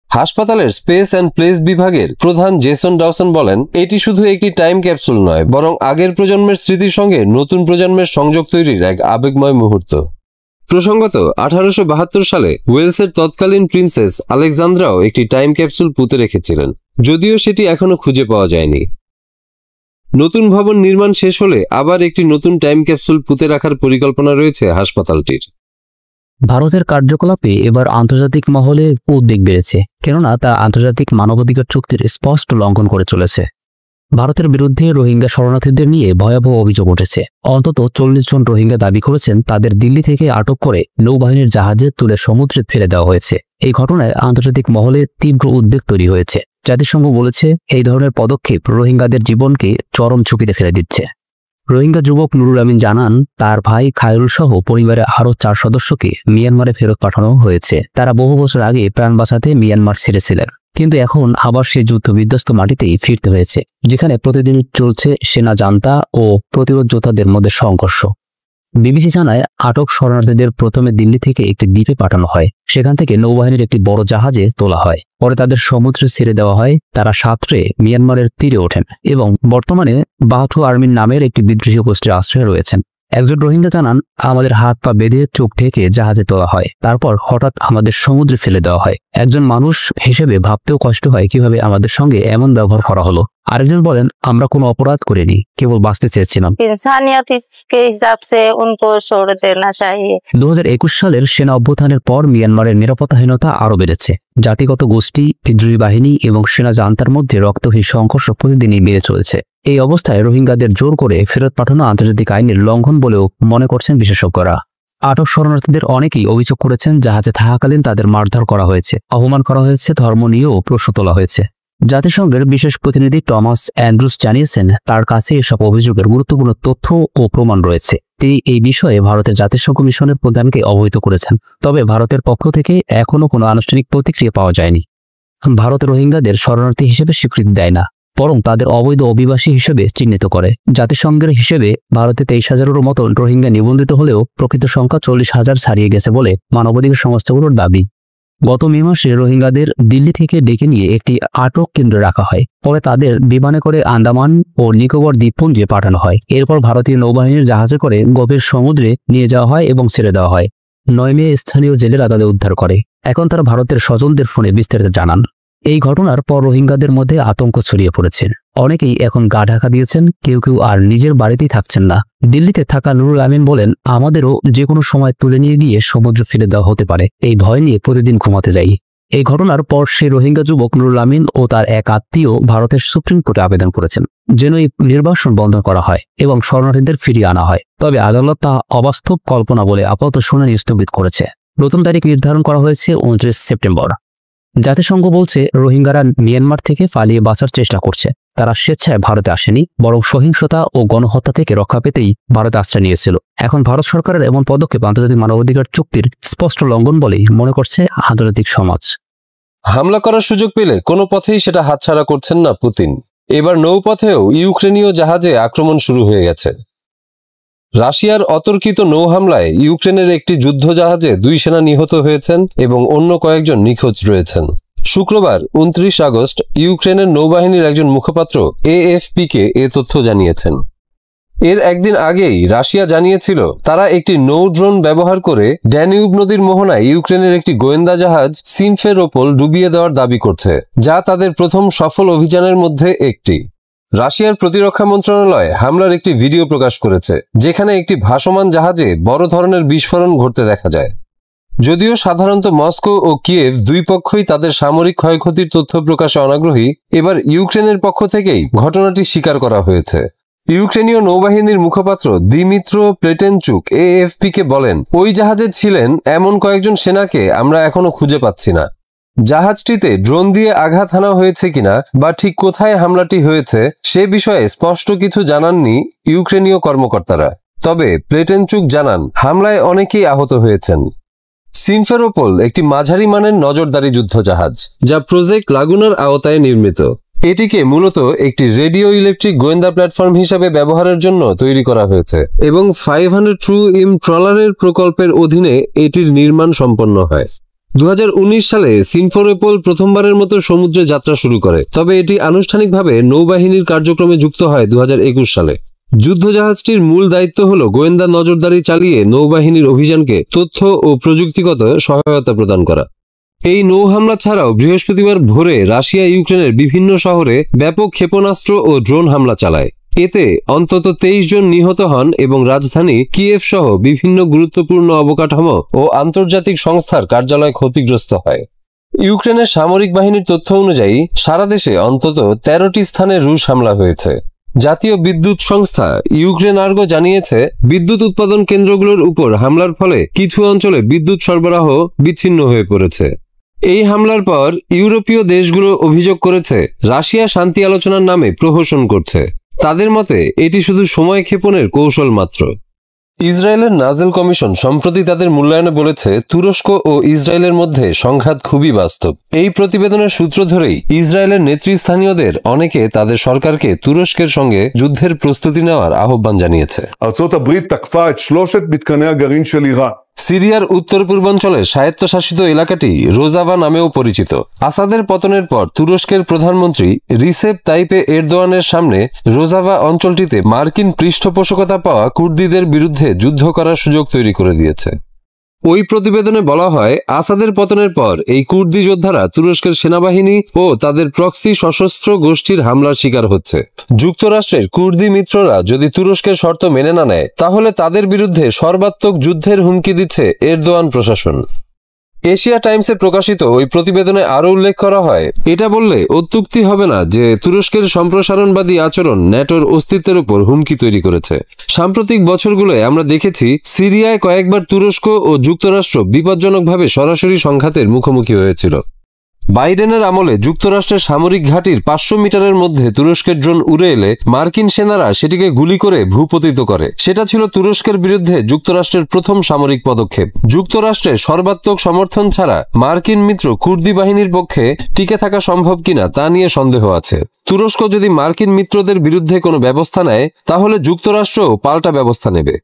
হাসপাতালের স্পেস অ্যান্ড প্লেস বিভাগের প্রধান জেসন ডওসন বলেন, এটি শুধু একটি টাইম ক্যাপসুল নয়, বরং আগের প্রজন্মের স্মৃতির সঙ্গে নতুন প্রজন্মের সংযোগ তৈরির এক আবেগময় মুহূর্ত। প্রসঙ্গত, 1872 সালে ওয়েলসের তৎকালীন প্রিন্সেস আলেকজান্দ্রাও একটি টাইম ক্যাপসুল পুঁতে রেখেছিলেন, যদিও সেটি এখনো খুঁজে পাওয়া যায়নি। নতুন ভবন নির্মাণ শেষ হলে আবার একটি নতুন টাইম ক্যাপসুল পুঁতে রাখার পরিকল্পনা রয়েছে হাসপাতালটির। ভারতের কার্যকলাপে এবার আন্তর্জাতিক মহলে উদ্বেগ বেড়েছে, কেননা তারা আন্তর্জাতিক মানবাধিকার চুক্তির স্পষ্ট লঙ্ঘন করে চলেছে। ভারতের বিরুদ্ধে রোহিঙ্গা শরণার্থীদের নিয়ে ভয়াবহ অভিযোগ উঠেছে। অন্তত 40 জন রোহিঙ্গা দাবি করেছেন তাদের দিল্লি থেকে আটক করে নৌবাহিনীর জাহাজে তুলে সমুদ্রে ফেলে দেওয়া হয়েছে। এই ঘটনায় আন্তর্জাতিক মহলে তীব্র উদ্বেগ তৈরি হয়েছে। জাতিসংঘ বলেছে, এই ধরনের পদক্ষেপ রোহিঙ্গাদের জীবনকে চরম ঝুঁকিতে ফেলে দিচ্ছে। রোহিঙ্গা যুবক নুরুল আমিন জানান, তার ভাই খায়রুল সহ পরিবারের আরও 4 সদস্যকে মিয়ানমারে ফেরত পাঠানো হয়েছে। তারা বহু বছর আগে প্রাণ বাঁচাতে মিয়ানমার ছেড়েছিলেন, কিন্তু এখন আবার সে যুদ্ধ বিধ্বস্ত মাটিতেই ফিরতে হয়েছে, যেখানে প্রতিদিন চলছে সেনা জান্তা ও প্রতিরোধ যোদ্ধাদের মধ্যে সংঘর্ষ। বিবিসি জানায়, আটক শরণার্থীদের প্রথমে দিল্লি থেকে একটি দ্বীপে পাঠানো হয়। সেখান থেকে নৌবাহিনীর একটি বড় জাহাজে তোলা হয়। পরে তাদের সমুদ্রে ছেড়ে দেওয়া হয়। তারা সাঁতরে মিয়ানমারের তীরে ওঠেন এবং বর্তমানে বাহাটু আর্মির নামের একটি বিদ্রোহী গোষ্ঠীর আশ্রয়ে রয়েছেন। একজন রোহিঙ্গা জানান, আমাদের হাত পা বেঁধে চোখ ঢেকে জাহাজে তোলা হয়, তারপর হঠাৎ আমাদের সমুদ্রে ফেলে দেওয়া হয়। একজন মানুষ হিসেবে ভাবতেও কষ্ট হয় কিভাবে আমাদের সঙ্গে এমন ব্যবহার করা হলো। আরেকজন বলেন, আমরা কোনো অপরাধ করিনি, কেবল বাঁচতে চেয়েছিলাম। 2021 সালের সেনা অভ্যুত্থানের পর মিয়ানমারের নিরাপত্তাহীনতা আরও বেড়েছে। জাতিগত গোষ্ঠী, বিদ্রোহী বাহিনী এবং সেনা জান্তার মধ্যে রক্তহীন সংঘর্ষ প্রতিদিনই বেড়ে চলেছে। এই অবস্থায় রোহিঙ্গাদের জোর করে ফেরত পাঠানো আন্তর্জাতিক আইনের লঙ্ঘন বলেও মনে করছেন বিশেষজ্ঞরা। আটক শরণার্থীদের অনেকেই অভিযোগ করেছেন, জাহাজে থাকাকালীন তাদের মারধর করা হয়েছে, অপমান করা হয়েছে, ধর্ম নিয়েও প্রশ্ন তোলা হয়েছে। জাতিসংঘের বিশেষ প্রতিনিধি টমাস অ্যান্ড্রুস জানিয়েছেন তার কাছে এসব অভিযোগের গুরুত্বপূর্ণ তথ্য ও প্রমাণ রয়েছে। তিনি এই বিষয়ে ভারতের জাতিসংঘ মিশনের প্রধানকে অবহিত করেছেন। তবে ভারতের পক্ষ থেকে এখনও কোনো আনুষ্ঠানিক প্রতিক্রিয়া পাওয়া যায়নি। ভারত রোহিঙ্গাদের শরণার্থী হিসেবে স্বীকৃতি দেয় না, বরং তাদের অবৈধ অভিবাসী হিসেবে চিহ্নিত করে। জাতিসংঘের হিসেবে ভারতে 23,000-এর মতো রোহিঙ্গা নিবন্ধিত হলেও প্রকৃত সংখ্যা 40,000 ছাড়িয়ে গেছে বলে মানবাধিকার সংস্থাগুলোর দাবি। গত মে মাসে রোহিঙ্গাদের দিল্লি থেকে ডেকে নিয়ে একটি আটক কেন্দ্রে রাখা হয়। পরে তাদের বিমানে করে আন্দামান ও নিকোবর দ্বীপপুঞ্জে পাঠানো হয়। এরপর ভারতীয় নৌবাহিনীর জাহাজে করে গভীর সমুদ্রে নিয়ে যাওয়া হয় এবং ছেড়ে দেওয়া হয়। 9 মে স্থানীয় জেলেরা তাদের উদ্ধার করে। এখন তারা ভারতের স্বজনদের ফোনে বিস্তারিত জানান। এই ঘটনার পর রোহিঙ্গাদের মধ্যে আতঙ্ক ছড়িয়ে পড়েছে। অনেকেই এখন গা ঢাকা দিয়েছেন, কেউ কেউ আর নিজের বাড়িতেই থাকছেন না। দিল্লিতে থাকা নুরুল আমিন বলেন, আমাদেরও যে কোনো সময় তুলে নিয়ে গিয়ে সমুদ্র ফেলে দেওয়া হতে পারে, এই ভয় নিয়ে প্রতিদিন ঘুমাতে যাই। এই ঘটনার পর সেই রোহিঙ্গা যুবক নুরুল আমিন ও তার এক আত্মীয় ভারতের সুপ্রিম কোর্টে আবেদন করেছেন যেন এই নির্বাসন বন্ধ করা হয় এবং শরণার্থীদের ফিরিয়ে আনা হয়। তবে আদালত তা অবাস্তব কল্পনা বলে আপাতত শুনানি স্থগিত করেছে। নতুন তারিখ নির্ধারণ করা হয়েছে 29 সেপ্টেম্বর। জাতিসংঘ বলছে রোহিঙ্গারা মিয়ানমার থেকে পালিয়ে বাঁচার চেষ্টা করছে। তারা স্বেচ্ছায় ভারতে আসেনি, বরং সহিংসতা ও গণহত্যা থেকে রক্ষা পেতেই ভারতে আশ্রয় নিয়েছিল। এখন ভারত সরকারের এমন পদক্ষেপ আন্তর্জাতিক মানবাধিকার চুক্তির স্পষ্ট লঙ্ঘন বলেই মনে করছে আন্তর্জাতিক সমাজ। হামলা করার সুযোগ পেলে কোনো পথেই সেটা হাতছাড়া করছেন না পুতিন। এবার নৌপথেও ইউক্রেনীয় জাহাজে আক্রমণ শুরু হয়ে গেছে। রাশিয়ার অতর্কিত নৌ হামলায় ইউক্রেনের একটি যুদ্ধজাহাজে 2 সেনা নিহত হয়েছেন এবং অন্য কয়েকজন নিখোঁজ রয়েছেন। শুক্রবার 29 আগস্ট ইউক্রেনের নৌবাহিনীর একজন মুখপাত্র AFP-কে এ তথ্য জানিয়েছেন। এর একদিন আগেই রাশিয়া জানিয়েছিল তারা একটি নৌ ড্রোন ব্যবহার করে ড্যানিউব নদীর মোহনায় ইউক্রেনের একটি গোয়েন্দা জাহাজ সিমফেরোপোল ডুবিয়ে দেওয়ার দাবি করছে, যা তাদের প্রথম সফল অভিযানের মধ্যে একটি। রাশিয়ার প্রতিরক্ষা মন্ত্রণালয় হামলার একটি ভিডিও প্রকাশ করেছে, যেখানে একটি ভাসমান জাহাজে বড় ধরনের বিস্ফোরণ ঘটতে দেখা যায়। যদিও সাধারণত মস্কো ও কিয়েভ দুই পক্ষই তাদের সামরিক ক্ষয়ক্ষতির তথ্য প্রকাশে অনাগ্রহী, এবার ইউক্রেনের পক্ষ থেকেই ঘটনাটি স্বীকার করা হয়েছে। ইউক্রেনীয় নৌবাহিনীর মুখপাত্র দিমিত্র প্লেটেনচুক AFP-কে বলেন, ওই জাহাজে ছিলেন এমন কয়েকজন সেনাকে আমরা এখনো খুঁজে পাচ্ছি না। জাহাজটিতে ড্রোন দিয়ে আঘাত হানা হয়েছে কিনা বা ঠিক কোথায় হামলাটি হয়েছে সে বিষয়ে স্পষ্ট কিছু জানাননি ইউক্রেনীয় কর্মকর্তারা। তবে প্লেটেনচুক জানান, হামলায় অনেকেই আহত হয়েছেন। সিমফেরোপোল একটি মাঝারি মানের নজরদারি যুদ্ধজাহাজ, যা প্রজেক্ট লাগুনার আওতায় নির্মিত। এটিকে মূলত একটি রেডিও ইলেকট্রিক গোয়েন্দা প্ল্যাটফর্ম হিসাবে ব্যবহারের জন্য তৈরি করা হয়েছে এবং 500 TRU-M ট্রলারের প্রকল্পের অধীনে এটির নির্মাণ সম্পন্ন হয়। 2019 সালে সিমফেরোপোল প্রথমবারের মতো সমুদ্রে যাত্রা শুরু করে, তবে এটি আনুষ্ঠানিকভাবে নৌবাহিনীর কার্যক্রমে যুক্ত হয় 2021 সালে। যুদ্ধজাহাজটির মূল দায়িত্ব হল গোয়েন্দা নজরদারি চালিয়ে নৌবাহিনীর অভিযানকে তথ্য ও প্রযুক্তিগত সহায়তা প্রদান করা। এই নৌ হামলা ছাড়াও বৃহস্পতিবার ভোরে রাশিয়া ইউক্রেনের বিভিন্ন শহরে ব্যাপক ক্ষেপণাস্ত্র ও ড্রোন হামলা চালায়। এতে অন্তত 23 জন নিহত হন এবং রাজধানী কিয়েভ সহ বিভিন্ন গুরুত্বপূর্ণ অবকাঠামো ও আন্তর্জাতিক সংস্থার কার্যালয় ক্ষতিগ্রস্ত হয়। ইউক্রেনের সামরিক বাহিনীর তথ্য অনুযায়ী সারা দেশে অন্তত 13টি স্থানে রুশ হামলা হয়েছে। জাতীয় বিদ্যুৎ সংস্থা ইউক্রেনার্গো জানিয়েছে, বিদ্যুৎ উৎপাদন কেন্দ্রগুলোর উপর হামলার ফলে কিছু অঞ্চলে বিদ্যুৎ সরবরাহ বিচ্ছিন্ন হয়ে পড়েছে। এই হামলার পর ইউরোপীয় দেশগুলো অভিযোগ করেছে রাশিয়া শান্তি আলোচনার নামে প্রহসন করছে। তাদের মতে এটি শুধু সময় ক্ষেপণের কৌশল মাত্র। ইসরায়েলের নাজেল কমিশন সম্প্রতি তাদের মূল্যায়নে বলেছে, তুরস্ক ও ইসরায়েলের মধ্যে সংঘাত খুবই বাস্তব। এই প্রতিবেদনের সূত্র ধরেই ইসরায়েলের নেতৃস্থানীয়দের অনেকে তাদের সরকারকে তুরস্কের সঙ্গে যুদ্ধের প্রস্তুতি নেওয়ার আহ্বান জানিয়েছে। ארצות הברית תקפה את 3 מתקני הגרעין של איראן। সিরিয়ার উত্তর পূর্বাঞ্চলের স্বায়ত্তশাসিত এলাকাটি রোজাভা নামেও পরিচিত। আসাদের পতনের পর তুরস্কের প্রধানমন্ত্রী রিসেপ তাইপে এরদোয়ানের সামনে রোজাভা অঞ্চলটিতে মার্কিন পৃষ্ঠপোষকতা পাওয়া কুর্দিদের বিরুদ্ধে যুদ্ধ করার সুযোগ তৈরি করে দিয়েছে। ওই প্রতিবেদনে বলা হয়, আসাদের পতনের পর এই কুর্দি যোদ্ধারা তুরস্কের সেনাবাহিনী ও তাদের প্রক্সি সশস্ত্র গোষ্ঠীর হামলার শিকার হচ্ছে। যুক্তরাষ্ট্রের কুর্দি মিত্ররা যদি তুরস্কের শর্ত মেনে না নেয়, তাহলে তাদের বিরুদ্ধে সর্বাত্মক যুদ্ধের হুমকি দিচ্ছে এরদোয়ান প্রশাসন। এশিয়া টাইমসে প্রকাশিত ওই প্রতিবেদনে আরও উল্লেখ করা হয়, এটা বললে অত্যুক্তি হবে না যে তুরস্কের সম্প্রসারণবাদী আচরণ ন্যাটোর অস্তিত্বের উপর হুমকি তৈরি করেছে। সাম্প্রতিক বছরগুলোয় আমরা দেখেছি সিরিয়ায় কয়েকবার তুরস্ক ও যুক্তরাষ্ট্র বিপজ্জনকভাবে সরাসরি সংঘাতের মুখোমুখি হয়েছিল। বাইডেনের আমলে যুক্তরাষ্ট্রের সামরিক ঘাঁটির 500 মিটারের মধ্যে তুরস্কের ড্রোন উড়ে এলে মার্কিন সেনারা সেটিকে গুলি করে ভূপতিত করে। সেটা ছিল তুরস্কের বিরুদ্ধে যুক্তরাষ্ট্রের প্রথম সামরিক পদক্ষেপ। যুক্তরাষ্ট্রের সর্বাত্মক সমর্থন ছাড়া মার্কিন মিত্র কুর্দি বাহিনীর পক্ষে টিকে থাকা সম্ভব কিনা তা নিয়ে সন্দেহ আছে। তুরস্ক যদি মার্কিন মিত্রদের বিরুদ্ধে কোনো ব্যবস্থা নেয় তাহলে যুক্তরাষ্ট্রও পাল্টা ব্যবস্থা নেবে।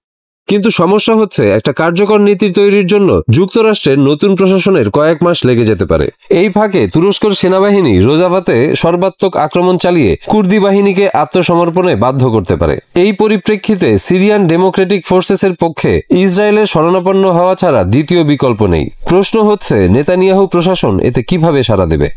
কিন্তু সমস্যা হচ্ছে, একটা কার্যকর নীতি তৈরির জন্য যুক্তরাষ্ট্রের নতুন প্রশাসনের কয়েক মাস লেগে যেতে পারে। এই ফাঁকে তুরস্কের সেনাবাহিনী রোজাভাতে সর্বাত্মক আক্রমণ চালিয়ে কুর্দি বাহিনীকে আত্মসমর্পণে বাধ্য করতে পারে। এই পরিপ্রেক্ষিতে সিরিয়ান ডেমোক্রেটিক ফোর্সেসের পক্ষে ইসরায়েলের শরণাপন্ন হওয়া ছাড়া দ্বিতীয় বিকল্প নেই। প্রশ্ন হচ্ছে, নেতানিয়াহু প্রশাসন এতে কিভাবে সাড়া দেবে?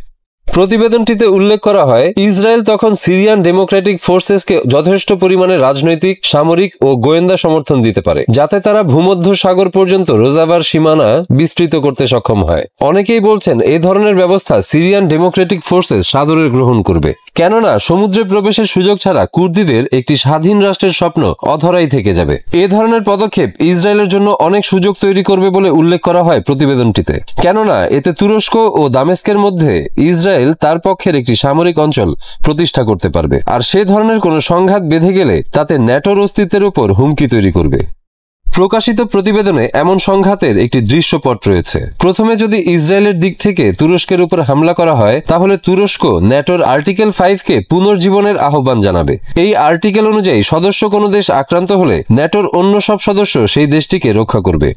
প্রতিবেদনটিতে উল্লেখ করা হয়, ইসরায়েল তখন সিরিয়ান ডেমোক্রেটিক ফোর্সেসকে যথেষ্ট পরিমাণে রাজনৈতিক, সামরিক ও গোয়েন্দা সমর্থন দিতে পারে যাতে তারা ভূমধ্য সাগর পর্যন্ত রোজাভার সীমানা বিস্তৃত করতে সক্ষম হয়। অনেকেই বলছেন এই ধরনের ব্যবস্থা সিরিয়ান ডেমোক্রেটিক ফোর্সেস সাদরে গ্রহণ করবে, কেননা সমুদ্রে প্রবেশের সুযোগ ছাড়া কুর্দিদের একটি স্বাধীন রাষ্ট্রের স্বপ্ন অধরাই থেকে যাবে। এ ধরনের পদক্ষেপ ইসরায়েলের জন্য অনেক সুযোগ তৈরি করবে বলে উল্লেখ করা হয় প্রতিবেদনটিতে, কেননা এতে তুরস্ক ও দামেস্কের মধ্যে ইসরায়েল তার পক্ষের একটি সামরিক অঞ্চল প্রতিষ্ঠা করতে পারবে, আর সে ধরনের কোনো সংঘাত বেঁধে গেলে তাতে ন্যাটোর অস্তিত্বের উপর হুমকি তৈরি করবে। প্রকাশিত প্রতিবেদনে এমন সংঘাতের একটি দৃশ্যপট রয়েছে। প্রথমে যদি ইসরায়েলের দিক থেকে তুরস্কের উপর হামলা করা হয় তাহলে তুরস্ক ন্যাটোর আর্টিকেল 5-কে পুনর্জীবনের আহ্বান জানাবে। এই আর্টিকেল অনুযায়ী সদস্য কোনো দেশ আক্রান্ত হলে ন্যাটোর অন্য সব সদস্য সেই দেশটিকে রক্ষা করবে।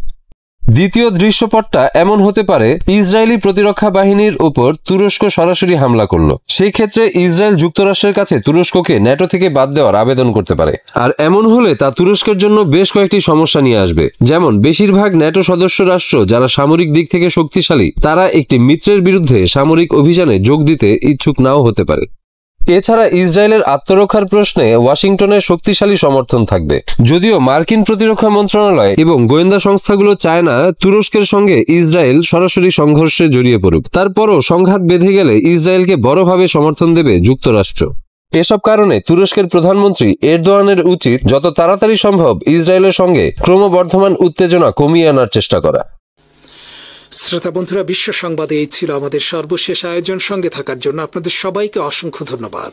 দ্বিতীয় দৃশ্যপটটা এমন হতে পারে, ইসরায়েলি প্রতিরক্ষা বাহিনীর উপর তুরস্ক সরাসরি হামলা করলো। সেই ক্ষেত্রে ইসরায়েল যুক্তরাষ্ট্রের কাছে তুরস্ককে ন্যাটো থেকে বাদ দেওয়ার আবেদন করতে পারে, আর এমন হলে তা তুরস্কের জন্য বেশ কয়েকটি সমস্যা নিয়ে আসবে। যেমন, বেশিরভাগ ন্যাটো সদস্য রাষ্ট্র যারা সামরিক দিক থেকে শক্তিশালী তারা একটি মিত্রের বিরুদ্ধে সামরিক অভিযানে যোগ দিতে ইচ্ছুক নাও হতে পারে। এছাড়া ইসরায়েলের আত্মরক্ষার প্রশ্নে ওয়াশিংটনের শক্তিশালী সমর্থন থাকবে। যদিও মার্কিন প্রতিরক্ষা মন্ত্রণালয় এবং গোয়েন্দা সংস্থাগুলো চায় না তুরস্কের সঙ্গে ইসরায়েল সরাসরি সংঘর্ষে জড়িয়ে পড়ুক, তারপরও সংঘাত বেঁধে গেলে ইসরায়েলকে বড়ভাবে সমর্থন দেবে যুক্তরাষ্ট্র। এসব কারণে তুরস্কের প্রধানমন্ত্রী এরদোয়ানের উচিত যত তাড়াতাড়ি সম্ভব ইসরায়েলের সঙ্গে ক্রমবর্ধমান উত্তেজনা কমিয়ে আনার চেষ্টা করা। শ্রোতা বন্ধুরা, বিশ্ব সংবাদে এই ছিল আমাদের সর্বশেষ আয়োজন। সঙ্গে থাকার জন্য আপনাদের সবাইকে অসংখ্য ধন্যবাদ।